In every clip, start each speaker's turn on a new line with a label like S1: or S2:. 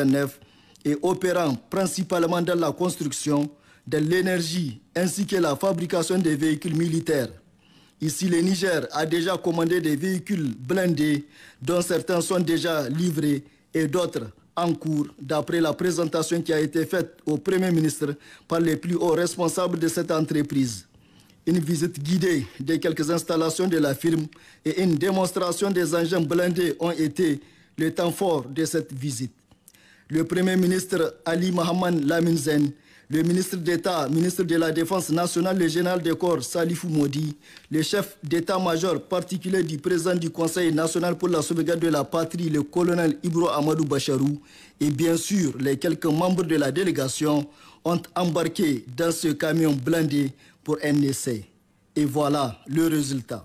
S1: 1989 et opérant principalement dans la construction, dans l'énergie ainsi que la fabrication des véhicules militaires. Ici, le Niger a déjà commandé des véhicules blindés dont certains sont déjà livrés et d'autres en cours d'après la présentation qui a été faite au Premier ministre par les plus hauts responsables de cette entreprise. Une visite guidée de quelques installations de la firme et une démonstration des engins blindés ont été le temps fort de cette visite. Le Premier ministre Ali Mohamed Lamine Zen, le ministre d'État, ministre de la Défense nationale, le général de corps Salifou Modi, le chef d'état-major particulier du président du Conseil national pour la sauvegarde de la patrie, le colonel Ibro Amadou Bacharou, et bien sûr les quelques membres de la délégation ont embarqué dans ce camion blindé pour un essai. Et voilà le résultat.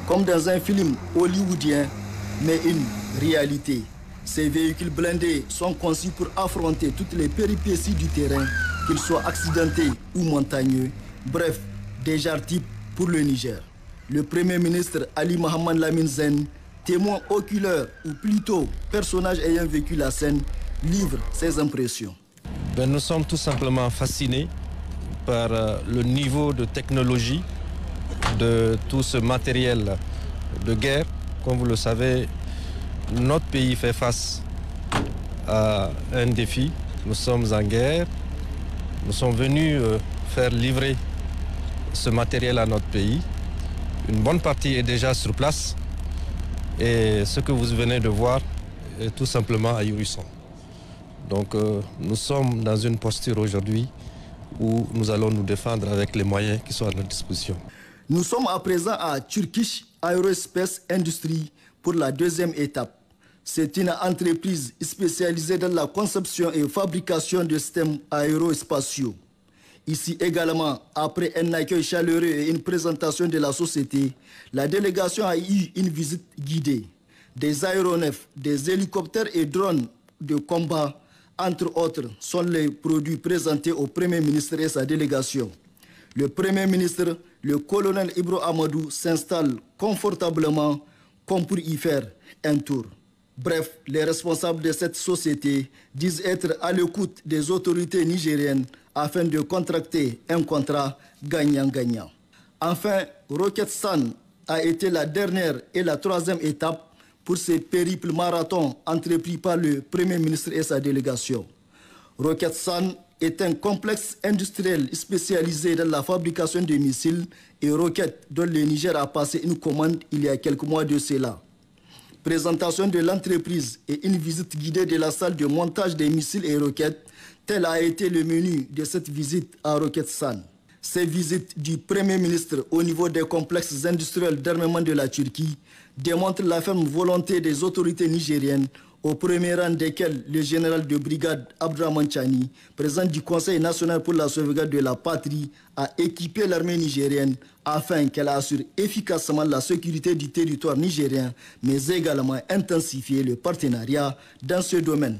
S1: Comme dans un film hollywoodien, mais une réalité. Ces véhicules blindés sont conçus pour affronter toutes les péripéties du terrain, qu'ils soient accidentés ou montagneux. Bref, des genres types pour le Niger. Le Premier ministre Ali Mohamed Lamine Zen, témoin oculaire ou plutôt personnage ayant vécu la scène, livre ses impressions.
S2: Nous sommes tout simplement fascinés par le niveau de technologie de tout ce matériel de guerre. Comme vous le savez, notre pays fait face à un défi. Nous sommes en guerre. Nous sommes venus faire livrer ce matériel à notre pays. Une bonne partie est déjà sur place. Et ce que vous venez de voir est tout simplement ahurissant. Donc nous sommes dans une posture aujourd'hui où nous allons nous défendre avec les moyens qui sont à notre disposition.
S1: Nous sommes à présent à Turkish Aerospace Industry pour la deuxième étape. C'est une entreprise spécialisée dans la conception et fabrication de systèmes aérospatiaux. Ici également, après un accueil chaleureux et une présentation de la société, la délégation a eu une visite guidée. Des aéronefs, des hélicoptères et drones de combat, entre autres, sont les produits présentés au Premier ministre et sa délégation. Le Premier ministre, le colonel Ibro Amadou, s'installe confortablement comme pour y faire un tour. Bref, les responsables de cette société disent être à l'écoute des autorités nigériennes afin de contracter un contrat gagnant-gagnant. Enfin, Rocket San a été la dernière et la troisième étape pour ce périple marathon entrepris par le Premier ministre et sa délégation. Rocket San est un complexe industriel spécialisé dans la fabrication de missiles et roquettes dont le Niger a passé une commande il y a quelques mois de cela. Présentation de l'entreprise et une visite guidée de la salle de montage des missiles et roquettes, tel a été le menu de cette visite à Rocket San. Ces visites du Premier ministre au niveau des complexes industriels d'armement de la Turquie démontrent la ferme volonté des autorités nigériennes au premier rang desquels le général de brigade Abdraman Chani, président du Conseil national pour la sauvegarde de la patrie, a équipé l'armée nigérienne afin qu'elle assure efficacement la sécurité du territoire nigérien, mais également intensifier le partenariat dans ce domaine.